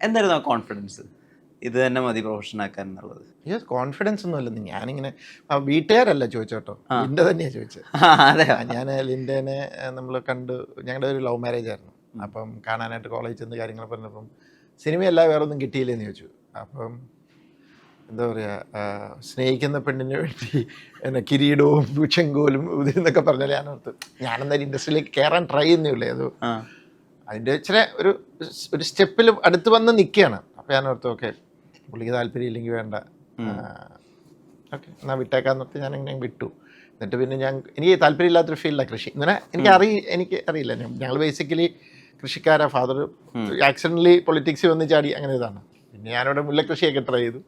എന്തായിരുന്നു ആ കോൺഫിഡൻസ്, ഇത് തന്നെ മതി പ്രൊഫഷൻ ആക്കാൻ എന്നുള്ളത്? കോൺഫിഡൻസ് ഒന്നും അല്ലെന്ന് ഞാനിങ്ങനെ വീട്ടുകാരല്ല ചോദിച്ചോട്ടോ, ലിൻഡ തന്നെയാണ് ചോദിച്ചത്. അതെ, ഞാൻ ലിൻഡേനെ നമ്മൾ കണ്ടു, ഞങ്ങളുടെ ഒരു ലവ് മാരേജ് ആയിരുന്നു. അപ്പം കാണാനായിട്ട് കോളേജിൽ ചെന്ന് കാര്യങ്ങൾ പറഞ്ഞപ്പം സിനിമയല്ല വേറെ ഒന്നും കിട്ടിയില്ലെന്ന് ചോദിച്ചു. അപ്പം എന്താ പറയുക, സ്നേഹിക്കുന്ന പെണ്ണിന് വേണ്ടി എന്നെ കിരീടവും ചെങ്കോലും ഇതെന്നൊക്കെ പറഞ്ഞാൽ ഞാനെന്തായാലും ഇൻഡസ്ട്രിയിലേക്ക് കയറാൻ ട്രൈ ചെയ്യുന്നേ അത് അതിൻ്റെ ഇച്ചിരി ഒരു സ്റ്റെപ്പിൽ അടുത്ത് വന്ന് നിൽക്കുകയാണ്. അപ്പോൾ ഞാൻ ഓർത്തു ഓക്കെ പുള്ളിക്ക് താല്പര്യം ഇല്ലെങ്കിൽ വേണ്ട, ഓക്കെ എന്നാൽ വിട്ടേക്കാന്ന് പറഞ്ഞിട്ട് ഞാൻ ഇങ്ങനെ വിട്ടു. എന്നിട്ട് പിന്നെ എനിക്ക് താല്പര്യമില്ലാത്തൊരു ഫീൽഡാണ് കൃഷി. ഇങ്ങനെ എനിക്ക് അറിയില്ല. ഞങ്ങൾ ബേസിക്കലി കൃഷിക്കാരാ. ഫാദർ ആക്സിഡൻ്റലി പൊളിറ്റിക്സ് വന്ന് ചാടി അങ്ങനെ ഇതാണ്. പിന്നെ ഞാനിവിടെ മുല്ലക്കൃഷിയൊക്കെ ട്രൈ ചെയ്തു.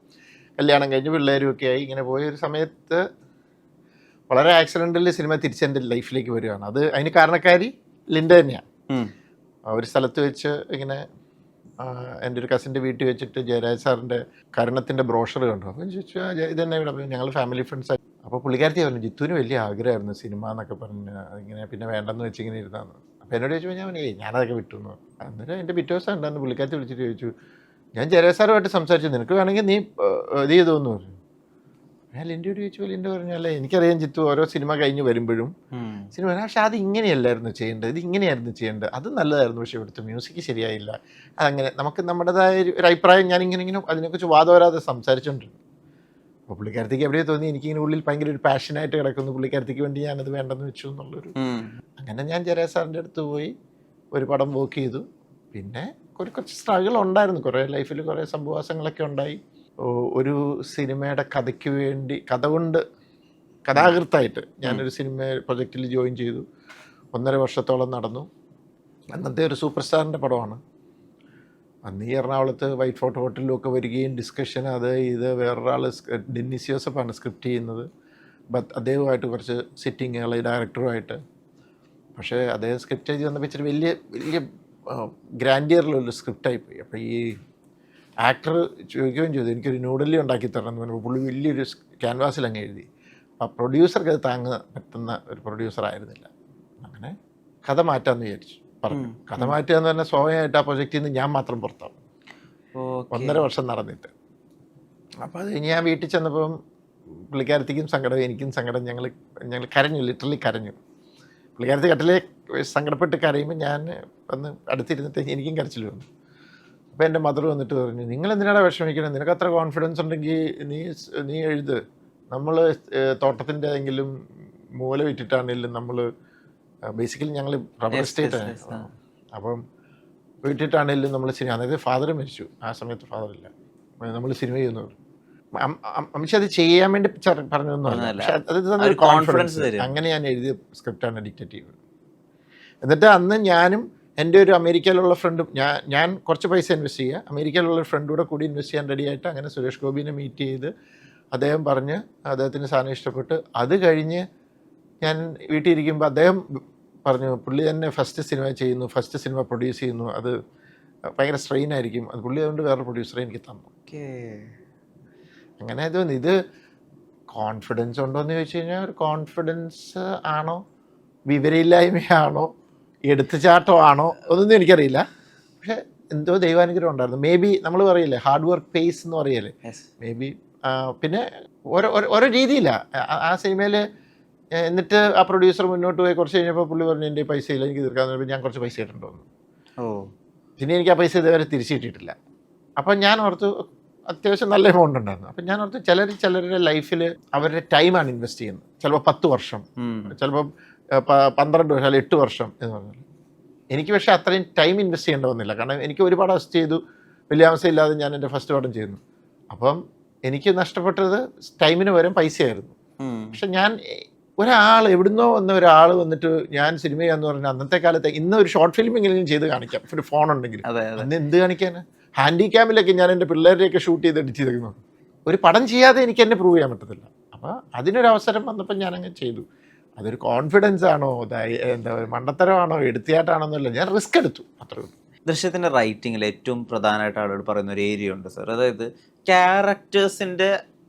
കല്യാണം കഴിഞ്ഞ് പിള്ളേരും ഒക്കെ ആയി ഇങ്ങനെ പോയൊരു സമയത്ത് വളരെ ആക്സിഡൻ്റലി സിനിമ തിരിച്ചെൻ്റെ ലൈഫിലേക്ക് വരികയാണ്. അതിന് കാരണക്കാരി ലിൻഡ തന്നെയാണ്. ഒരു സ്ഥലത്ത് വെച്ച് ഇങ്ങനെ എൻ്റെ ഒരു കസിൻ്റെ വീട്ടിൽ വെച്ചിട്ട് ജയരാജ് സാറിൻ്റെ കരുണത്തിൻ്റെ ബ്രോഷർ കണ്ടു. അപ്പം ചോദിച്ചു ഇതെന്നെ ഇവിടെ, ഞങ്ങൾ ഫാമിലി ഫ്രണ്ട്സായി. അപ്പോൾ പുള്ളിക്കാരത്തി പറഞ്ഞു ജിത്തുവിന് വലിയ ആഗ്രഹമായിരുന്നു സിനിമ എന്നൊക്കെ പറഞ്ഞ് ഇങ്ങനെ പിന്നെ വേണ്ടെന്ന് വെച്ച് ഇങ്ങനെ ഇരുന്നാന്ന്. അപ്പോൾ എന്നോട് ചോദിച്ചു ഞാനതൊക്കെ വിട്ടു എന്ന്. അന്നേരം എൻ്റെ പിറ്റേ ദിവസം ഉണ്ടായിരുന്നു പുള്ളിക്കാരത്തി വിളിച്ചിട്ട് ചോദിച്ചു ഞാൻ ജയരാജ് സാറുമായിട്ട് സംസാരിച്ചു, നിനക്ക് വേണമെങ്കിൽ നീ ഇത് ചെയ്തോന്ന് പറഞ്ഞു. ഞാൻ ലിൻഡയോട് ചോദിച്ചു. ലിൻഡ പറഞ്ഞല്ലേ എനിക്കറിയാം ജിത്തു ഓരോ സിനിമ കഴിഞ്ഞ് വരുമ്പോഴും സിനിമ പക്ഷെ അത് ഇങ്ങനെയല്ലായിരുന്നു ചെയ്യേണ്ടത്, ഇത് ഇങ്ങനെയായിരുന്നു ചെയ്യേണ്ടത്, അത് നല്ലതായിരുന്നു, പക്ഷേ ഇവിടുത്തെ മ്യൂസിക് ശരിയായില്ല. അതങ്ങനെ നമുക്ക് നമ്മുടേതായ ഒരു അഭിപ്രായം ഞാനിങ്ങനെ അതിനെക്കുറിച്ച് വാദവരാതെ സംസാരിച്ചുകൊണ്ടിരുന്നു. അപ്പോൾ പുള്ളിക്കാരത്തേക്ക് എവിടെയോ തോന്നി എനിക്കിങ്ങനെ ഉള്ളിൽ ഭയങ്കര ഒരു പാഷനായിട്ട് കിടക്കുന്നു, പുള്ളിക്കാരത്തേക്ക് വേണ്ടി ഞാനത് വേണ്ടെന്ന് വെച്ചു എന്നുള്ളൊരു. അങ്ങനെ ഞാൻ ജയരാജ് സാറിൻ്റെ അടുത്ത് പോയി ഒരു പടം വർക്ക് ചെയ്തു. പിന്നെ കുറച്ച് സ്ട്രഗിൾ ഉണ്ടായിരുന്നു, കുറേ ലൈഫിൽ കുറേ സംഭവവാസങ്ങളൊക്കെ ഉണ്ടായി. ഒരു സിനിമയുടെ കഥയ്ക്ക് വേണ്ടി കഥാകൃത്തായിട്ട് ഞാനൊരു സിനിമ പ്രൊജക്റ്റിൽ ജോയിൻ ചെയ്തു. 1.5 വർഷത്തോളം നടന്നു. അന്നത്തെ ഒരു സൂപ്പർ സ്റ്റാറിൻ്റെ പടമാണ്. അന്ന് ഈ എറണാകുളത്ത് വൈറ്റ് ഫോർട്ട് ഹോട്ടലിലൊക്കെ വരികയും ഡിസ്കഷൻ ഇത് വേറൊരാൾ ഡെന്നിസ് ജോസഫാണ് സ്ക്രിപ്റ്റ് ചെയ്യുന്നത്. അദ്ദേഹമായിട്ട് കുറച്ച് സിറ്റിങ്ങുകൾ ഡയറക്ടറുമായിട്ട്. പക്ഷേ അദ്ദേഹം സ്ക്രിപ്റ്റ് ചെയ്ത് വന്നപ്പോൾ ഇച്ചിരി വലിയ ഗ്രാൻഡിയറിലുള്ള സ്ക്രിപ്റ്റായിപ്പോയി. അപ്പോൾ ഈ ആക്ടർ ചോദിക്കുകയും ചെയ്തു എനിക്കൊരു ന്യൂഡല്ലി ഉണ്ടാക്കി തരണം എന്ന് പറഞ്ഞപ്പോൾ പുള്ളി വലിയൊരു ക്യാൻവാസിൽ അങ്ങ് എഴുതി. ആ പ്രൊഡ്യൂസർക്ക് അത് താങ്ങാൻ പറ്റുന്ന ഒരു പ്രൊഡ്യൂസറായിരുന്നില്ല. അങ്ങനെ കഥ മാറ്റാമെന്ന് വിചാരിച്ചു. പറഞ്ഞു കഥ മാറ്റുക എന്ന് പറഞ്ഞാൽ സ്വാഭാവികമായിട്ട് ആ പ്രൊജക്റ്റിൽ നിന്ന് ഞാൻ മാത്രം പുറത്താവും. 1.5 വർഷം നടന്നിട്ട്. അപ്പോൾ അത് ഞാൻ വീട്ടിൽ ചെന്നപ്പം പുള്ളിക്കാരത്തേക്കും സങ്കടം എനിക്കും സങ്കടം. ഞങ്ങൾ കരഞ്ഞു, ലിറ്ററലി കരഞ്ഞു. പുള്ളിക്കാരത്തി കട്ടിലെ സങ്കടപ്പെട്ട് കരയുമ്പോൾ ഞാൻ വന്ന് അടുത്തിരുന്നിട്ട് എനിക്കും കരച്ചിൽ വന്നു. അപ്പോൾ എൻ്റെ മദർ വന്നിട്ട് പറഞ്ഞു നിങ്ങളെന്തിനാണ് വിഷമിക്കണം, നിനക്ക് അത്ര കോൺഫിഡൻസ് ഉണ്ടെങ്കിൽ നീ എഴുത്. നമ്മൾ തോട്ടത്തിൻ്റെ ഏതെങ്കിലും മൂല വിറ്റിട്ടാണെങ്കിലും നമ്മൾ ബേസിക്കലി ഞങ്ങൾ റബ്ബർ എസ്റ്റേറ്റ് ആണ്. അപ്പം വിറ്റിട്ടാണെങ്കിലും നമ്മൾ സിനിമ, അതായത് ഫാദർ മരിച്ചു ആ സമയത്ത്, ഫാദറില്ല, നമ്മൾ സിനിമ ചെയ്യുന്നു. അമിഷ അത് ചെയ്യാൻ വേണ്ടി പറഞ്ഞൊന്നുമല്ല, പക്ഷെ അത് കോൺഫിഡൻസ്. അങ്ങനെ ഞാൻ എഴുതിയ സ്ക്രിപ്റ്റാണ് ഡിക്റ്റേറ്റീവ്. എന്നിട്ട് അന്ന് ഞാനും എൻ്റെ ഒരു അമേരിക്കയിലുള്ള ഫ്രണ്ടും ഞാൻ കുറച്ച് പൈസ ഇൻവെസ്റ്റ് ചെയ്യുക, അമേരിക്കയിലുള്ള ഫ്രണ്ടൂടെ കൂടി ഇൻവെസ്റ്റ് ചെയ്യാൻ റെഡിയായിട്ട് അങ്ങനെ സുരേഷ് ഗോപിനെ മീറ്റ് ചെയ്ത് അദ്ദേഹം പറഞ്ഞ് അദ്ദേഹത്തിന് സാധനം ഇഷ്ടപ്പെട്ട്. അത് കഴിഞ്ഞ് ഞാൻ വീട്ടിൽ ഇരിക്കുമ്പോൾ അദ്ദേഹം പറഞ്ഞു പുള്ളി തന്നെ ഫസ്റ്റ് സിനിമ ചെയ്യുന്നു, ഫസ്റ്റ് സിനിമ പ്രൊഡ്യൂസ് ചെയ്യുന്നു, അത് ഭയങ്കര സ്ട്രെയിൻ ആയിരിക്കും, അത് പുള്ളി അതുകൊണ്ട് വേറെ പ്രൊഡ്യൂസറെ എനിക്ക് തന്നു. അങ്ങനെ ഇത് കോൺഫിഡൻസ് ഉണ്ടോ എന്ന് ചോദിച്ചു കഴിഞ്ഞാൽ ഒരു കോൺഫിഡൻസ് ആണോ, വിവരമില്ലായ്മയാണോ, എടുത്തുചാട്ടമാണോ ഒന്നും എനിക്കറിയില്ല. പക്ഷെ എന്തോ ദൈവാനുഗ്രഹം ഉണ്ടായിരുന്നു. മേ ബി നമ്മൾ പറയില്ലേ ഹാർഡ് വർക്ക് പേസ് എന്ന് പറയല്ലേ, മേ ബി. പിന്നെ ഓരോ രീതിയിലാണ് ആ സിനിമയിൽ. എന്നിട്ട് ആ പ്രൊഡ്യൂസർ മുന്നോട്ട് പോയി കുറച്ച് കഴിഞ്ഞപ്പോൾ പുള്ളി പറഞ്ഞു എൻ്റെ പൈസ ഇല്ല, എനിക്ക് തീർക്കാന്ന് പറഞ്ഞപ്പോൾ ഞാൻ കുറച്ച് പൈസ ഇട്ടുണ്ടോന്ന്. പിന്നെ എനിക്ക് ആ പൈസ ഇതുവരെ തിരിച്ചു കിട്ടിയിട്ടില്ല. അപ്പം ഞാൻ ഓർത്തു അത്യാവശ്യം നല്ല എമൗണ്ട് ഉണ്ടായിരുന്നു. അപ്പം ഞാൻ ഓർത്ത് ചിലരുടെ ലൈഫിൽ അവരുടെ ടൈമാണ് ഇൻവെസ്റ്റ് ചെയ്യുന്നത്. ചിലപ്പോൾ 10 വർഷം, ചിലപ്പോൾ 12 വർഷം, അല്ലെങ്കിൽ 8 വർഷം എന്ന് പറഞ്ഞാൽ. എനിക്ക് പക്ഷേ അത്രയും ടൈം ഇൻവെസ്റ്റ് ചെയ്യേണ്ട വന്നില്ല. കാരണം എനിക്ക് ഒരുപാട് അസ്റ്റ് ചെയ്തു, വലിയ അവസ്ഥയില്ലാതെ ഞാൻ എൻ്റെ ഫസ്റ്റ് പടം ചെയ്യുന്നു. അപ്പം എനിക്ക് നഷ്ടപ്പെട്ടത് ടൈമിന് പകരം പൈസയായിരുന്നു. പക്ഷെ ഞാൻ എവിടുന്നോ വന്ന ഒരാൾ വന്നിട്ട് ഞാൻ സിനിമ ചെയ്യാന്ന് പറഞ്ഞാൽ അന്നത്തെ കാലത്ത് ഇന്ന് ഒരു ഷോർട്ട് ഫിലിമെങ്കിലും ചെയ്ത് കാണിക്കാം, ഒരു ഫോൺ ഉണ്ടെങ്കിൽ. അന്ന് എന്ത് കാണിക്കാൻ, ഹാൻഡിക്യാമിലൊക്കെ ഞാൻ എൻ്റെ പിള്ളേരെയൊക്കെ ഷൂട്ട് ചെയ്ത് എഡിറ്റ് ചെയ്തേക്കുന്നു. ഒരു പടം ചെയ്യാതെ എനിക്ക് എന്നെ പ്രൂവ് ചെയ്യാൻ പറ്റത്തില്ല. അപ്പോൾ അതിനൊരു അവസരം വന്നപ്പോൾ ഞാനങ്ങനെ ചെയ്തു. അതൊരു കോൺഫിഡൻസ് ആണോ, എന്താ മണ്ടത്തരമാണോ, എടുത്തിയായിട്ടാണോന്നല്ല, ഞാൻ റിസ്ക് എടുത്തു, അത്രേ ഉള്ളൂ. ദൃശ്യത്തിൻ്റെ റൈറ്റിങ്ങിൽ ഏറ്റവും പ്രധാനമായിട്ട് ആളോട് പറയുന്ന ഒരു ഏരിയ ഉണ്ട് സാർ, അതായത് ക്യാരക്ടേഴ്സിൻ്റെ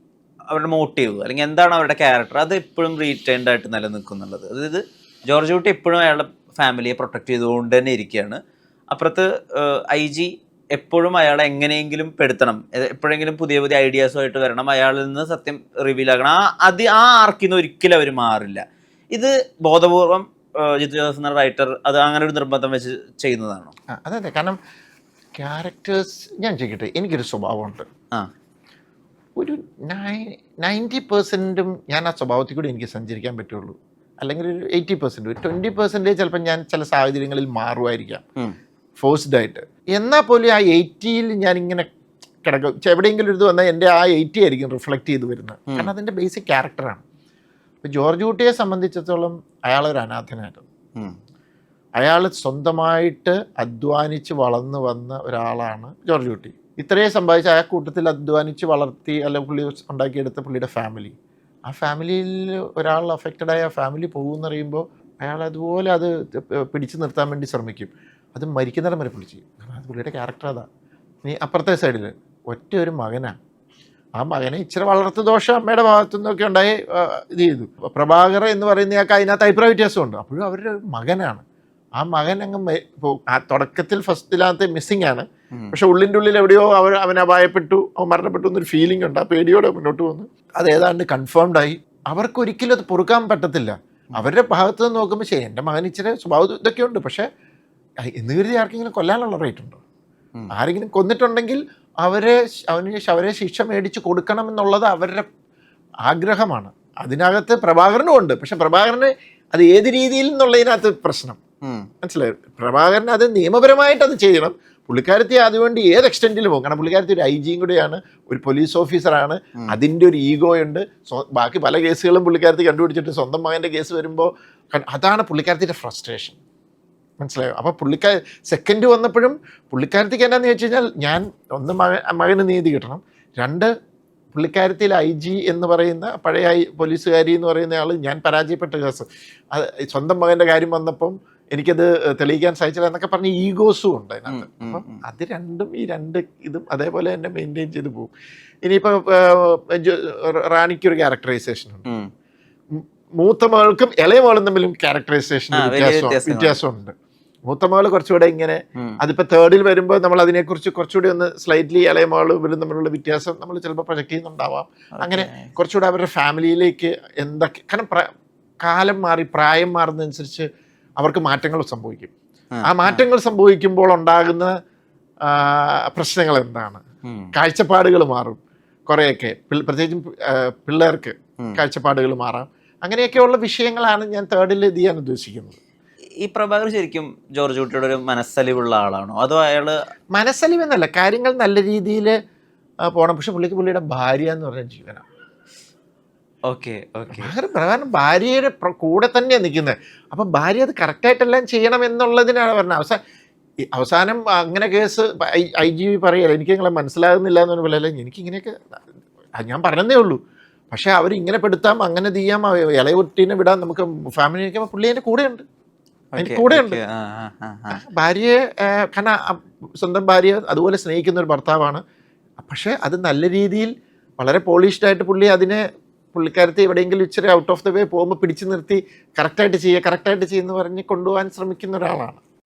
അവരുടെ മോട്ടീവ് അല്ലെങ്കിൽ എന്താണ് അവരുടെ ക്യാരക്ടർ, അത് എപ്പോഴും റീറ്റൈൻഡ് ആയിട്ട് നിലനിൽക്കുന്നുള്ളത്. അതായത് ജോർജ് കുട്ടി എപ്പോഴും അയാളുടെ ഫാമിലിയെ പ്രൊട്ടക്ട് ചെയ്തുകൊണ്ട് തന്നെ ഇരിക്കുകയാണ്. അപ്പുറത്ത് IG എപ്പോഴും അയാളെ എങ്ങനെയെങ്കിലും പെടുത്തണം, എപ്പോഴെങ്കിലും പുതിയ പുതിയ ഐഡിയാസുമായിട്ട് വരണം, അയാളിൽ നിന്ന് സത്യം റിവീൽ ആക്കണം. ആ ആർക്കിൽ നിന്ന് ഒരിക്കലും അവർ മാറില്ല. ഇത് ബോധപൂർവം ജിത്തു ജോസഫ് എന്ന റൈറ്റർ അത് അങ്ങനെ ഒരു നിർബന്ധം വെച്ച് ചെയ്യുന്നതാണോ? അതെ, കാരണം ക്യാരക്ടേഴ്സ് ഞാൻ ചോദിക്കട്ടെ, എനിക്കൊരു സ്വഭാവമുണ്ട്. ഒരു 90% ഞാൻ ആ സ്വഭാവത്തിൽ കൂടി എനിക്ക് സഞ്ചരിക്കാൻ പറ്റുള്ളൂ. അല്ലെങ്കിൽ ഒരു 80%, ഒരു 20% ചിലപ്പോൾ ഞാൻ ചില സാഹചര്യങ്ങളിൽ മാറുമായിരിക്കാം ഫോഴ്സ്ഡ് ആയിട്ട്. എന്നാൽ പോലും ആ 80-ൽ ഞാനിങ്ങനെ കിടക്കും. എവിടെയെങ്കിലും ഒരു ഇത് വന്നാൽ എൻ്റെ ആ 80 ആയിരിക്കും റിഫ്ലക്റ്റ് ചെയ്ത് വരുന്നത്. കാരണം അതിൻ്റെ ബേസിക് ക്യാരക്ടറാണ്. ഇപ്പോൾ ജോർജ് കുട്ടിയെ സംബന്ധിച്ചിടത്തോളം അയാളൊരു അനാഥനായിരുന്നു. അയാൾ സ്വന്തമായിട്ട് അധ്വാനിച്ച് വളർന്നു വന്ന ഒരാളാണ് ജോർജ് കുട്ടി. ഇത്രയും സമ്പാദിച്ച ആ കൂട്ടത്തിൽ അധ്വാനിച്ച് വളർത്തി അല്ലെങ്കിൽ പുള്ളി ഉണ്ടാക്കിയെടുത്ത പുള്ളിയുടെ ഫാമിലി, ആ ഫാമിലിയിൽ ഒരാൾ അഫക്റ്റഡായ ആ ഫാമിലി പോകുമെന്ന് അറിയുമ്പോൾ അയാൾ അതുപോലെ അത് പിടിച്ചു നിർത്താൻ വേണ്ടി ശ്രമിക്കും. അത് മരിക്കുന്നിടം വരെ പുള്ളി ചെയ്യും. അത് പുള്ളിയുടെ ക്യാരക്ടർ അതാണ്. നീ അപ്പുറത്തെ സൈഡിൽ ഒറ്റ ഒരു മകനാണ്. ആ മകനെ ഇച്ചിരി വളർത്തു ദോഷം അമ്മയുടെ ഭാഗത്തു നിന്നൊക്കെ ഉണ്ടായി ഇത് ചെയ്തു. പ്രഭാകർ എന്ന് പറയുന്നയാൾക്ക് അതിനകത്ത് അഭിപ്രായ വ്യത്യാസമുണ്ട്. അപ്പോഴും അവരുടെ മകനാണ്. ആ മകൻ അങ്ങ് ആ തുടക്കത്തിൽ ഫസ്റ്റിനകത്ത് മിസ്സിങ് ആണ്. പക്ഷെ ഉള്ളിൻ്റെ ഉള്ളിൽ എവിടെയോ അവൻ അപായപ്പെട്ടു, അവൻ മരണപ്പെട്ടു എന്നൊരു ഫീലിംഗ് ഉണ്ട്. ആ പേടിയോടെ മുന്നോട്ട് വന്നു. അത് ഏതാണ്ട് കൺഫേംഡ് ആയി. അവർക്കൊരിക്കലും അത് പൊറുക്കാൻ പറ്റത്തില്ല. അവരുടെ ഭാഗത്ത് നിന്ന് നോക്കുമ്പോൾ ശരി എൻ്റെ മകൻ ഇച്ചിരി സ്വഭാവം ഇതൊക്കെ ഉണ്ട്, പക്ഷേ എന്ന് കരുതി ആർക്കെങ്കിലും കൊല്ലാനുള്ള റൈറ്റ് ഉണ്ടോ? ആരെങ്കിലും കൊന്നിട്ടുണ്ടെങ്കിൽ അവരെ ശിക്ഷ മേടിച്ച് കൊടുക്കണമെന്നുള്ളത് അവരുടെ ആഗ്രഹമാണ്. അതിനകത്ത് പ്രഭാകരനും ഉണ്ട്. പക്ഷെ പ്രഭാകരന് അത് ഏത് രീതിയിൽ എന്നുള്ളതിനകത്ത് പ്രശ്നം മനസ്സിലായി. പ്രഭാകരൻ അത് നിയമപരമായിട്ട് അത് ചെയ്യണം. പുള്ളിക്കാരത്തി അതുവേണ്ടി ഏത് എക്സ്റ്റെൻറ്റിൽ പോകും. കാരണം പുള്ളിക്കാരത്തി ഒരു IG കൂടെയാണ്, ഒരു പോലീസ് ഓഫീസറാണ്. അതിൻ്റെ ഒരു ഈഗോ ഉണ്ട്. ബാക്കി പല കേസുകളും പുള്ളിക്കാരത്തി കണ്ടുപിടിച്ചിട്ട് സ്വന്തം മകൻ്റെ കേസ് വരുമ്പോൾ അതാണ് പുള്ളിക്കാരത്തിൻ്റെ ഫ്രസ്ട്രേഷൻ. മനസ്സിലായോ? അപ്പോൾ സെക്കൻഡ് വന്നപ്പോഴും പുള്ളിക്കാരത്തിക്ക് എന്നാന്ന് വെച്ച് കഴിഞ്ഞാൽ ഞാൻ ഒന്ന് മകന് നീതി കിട്ടണം, 2 പുള്ളിക്കാരത്തിൽ IG എന്ന് പറയുന്ന പഴയ പോലീസുകാരി എന്ന് പറയുന്ന ആൾ ഞാൻ പരാജയപ്പെട്ട കേസ്, അത് സ്വന്തം മകൻ്റെ കാര്യം വന്നപ്പം എനിക്കത് തെളിയിക്കാൻ സാധിച്ചില്ല എന്നൊക്കെ പറഞ്ഞ് ഈഗോസും ഉണ്ട് അതിനകത്ത്. അപ്പം അത് രണ്ടും ഈ 2 ഇതും അതേപോലെ തന്നെ മെയിൻറ്റെയിൻ ചെയ്ത് പോകും. ഇനിയിപ്പോൾ റാണിക്കൊരു ക്യാരക്ടറൈസേഷൻ ഉണ്ട്. മൂത്ത മകൾക്കും ഇളയ മകളും തമ്മിലും ക്യാരക്ടറൈസേഷൻ വ്യത്യാസമുണ്ട്. മൂത്ത മകൾ കുറച്ചുകൂടെ ഇങ്ങനെ, അതിപ്പോൾ 3rd വരുമ്പോൾ നമ്മൾ അതിനെക്കുറിച്ച് കുറച്ചുകൂടി ഒന്ന് സ്ലൈറ്റ്ലി ഇളയ മകളും ഇവരും തമ്മിലുള്ള വ്യത്യാസം നമ്മൾ ചിലപ്പോൾ പ്രൊജക്റ്റ് ചെയ്യുന്നുണ്ടാവാം. അങ്ങനെ കുറച്ചുകൂടെ അവരുടെ ഫാമിലിയിലേക്ക് എന്തൊക്കെ, കാരണം കാലം മാറി പ്രായം മാറുന്നതനുസരിച്ച് അവർക്ക് മാറ്റങ്ങൾ സംഭവിക്കും. ആ മാറ്റങ്ങൾ സംഭവിക്കുമ്പോൾ ഉണ്ടാകുന്ന പ്രശ്നങ്ങൾ എന്താണ്, കാഴ്ചപ്പാടുകൾ മാറും കുറേയൊക്കെ, പ്രത്യേകിച്ചും പിള്ളേർക്ക് കാഴ്ചപ്പാടുകൾ മാറാം. അങ്ങനെയൊക്കെയുള്ള വിഷയങ്ങളാണ് ഞാൻ 3rd ഇത് ചെയ്യാൻ ഉദ്ദേശിക്കുന്നത്. ഈ പ്രഭാകർ ശരിക്കും ജോർജ് കുട്ടിയുടെ ഒരു മനസ്സലിവുള്ള ആളാണോ, അതോ അയാള് മനസ്സലിവെന്നല്ല, കാര്യങ്ങൾ നല്ല രീതിയിൽ പോകണം. പക്ഷെ പുള്ളിയുടെ ഭാര്യ എന്ന് പറഞ്ഞ ജീവനാണ്. പ്രകാരം ഭാര്യയുടെ കൂടെ തന്നെയാണ് നിൽക്കുന്നത്. അപ്പം ഭാര്യ അത് കറക്റ്റായിട്ടെല്ലാം ചെയ്യണം എന്നുള്ളതിനാണ് പറഞ്ഞത്. അവസാനം അങ്ങനെ കേസ് IG പറയല, എനിക്ക് നിങ്ങളെ മനസ്സിലാകുന്നില്ല എന്ന് പറഞ്ഞ എനിക്കിങ്ങനെയൊക്കെ ഞാൻ പറഞ്ഞതേ ഉള്ളൂ. പക്ഷെ അവരിങ്ങനെ പെടുത്താം, അങ്ങനെ ചെയ്യാം, ഇളയ കുട്ടീനെ വിടാം, നമുക്ക് ഫാമിലി നിൽക്കുമ്പോൾ പുള്ളി എൻ്റെ കൂടെയുണ്ട്. ഭാര്യയെ കാരണം സ്വന്തം ഭാര്യ അതുപോലെ സ്നേഹിക്കുന്ന ഒരു ഭർത്താവാണ്. പക്ഷെ അത് നല്ല രീതിയിൽ വളരെ പോളിഷ്ഡായിട്ട് പുള്ളിക്കാരത്തെ എവിടെയെങ്കിലും ഇച്ചിരി ഔട്ട് ഓഫ് ദ വേ പോകുമ്പോൾ പിടിച്ചു നിർത്തി കറക്റ്റായിട്ട് ചെയ്യുക എന്ന് പറഞ്ഞ് കൊണ്ടുപോകാൻ ശ്രമിക്കുന്ന ഒരാളാണ്.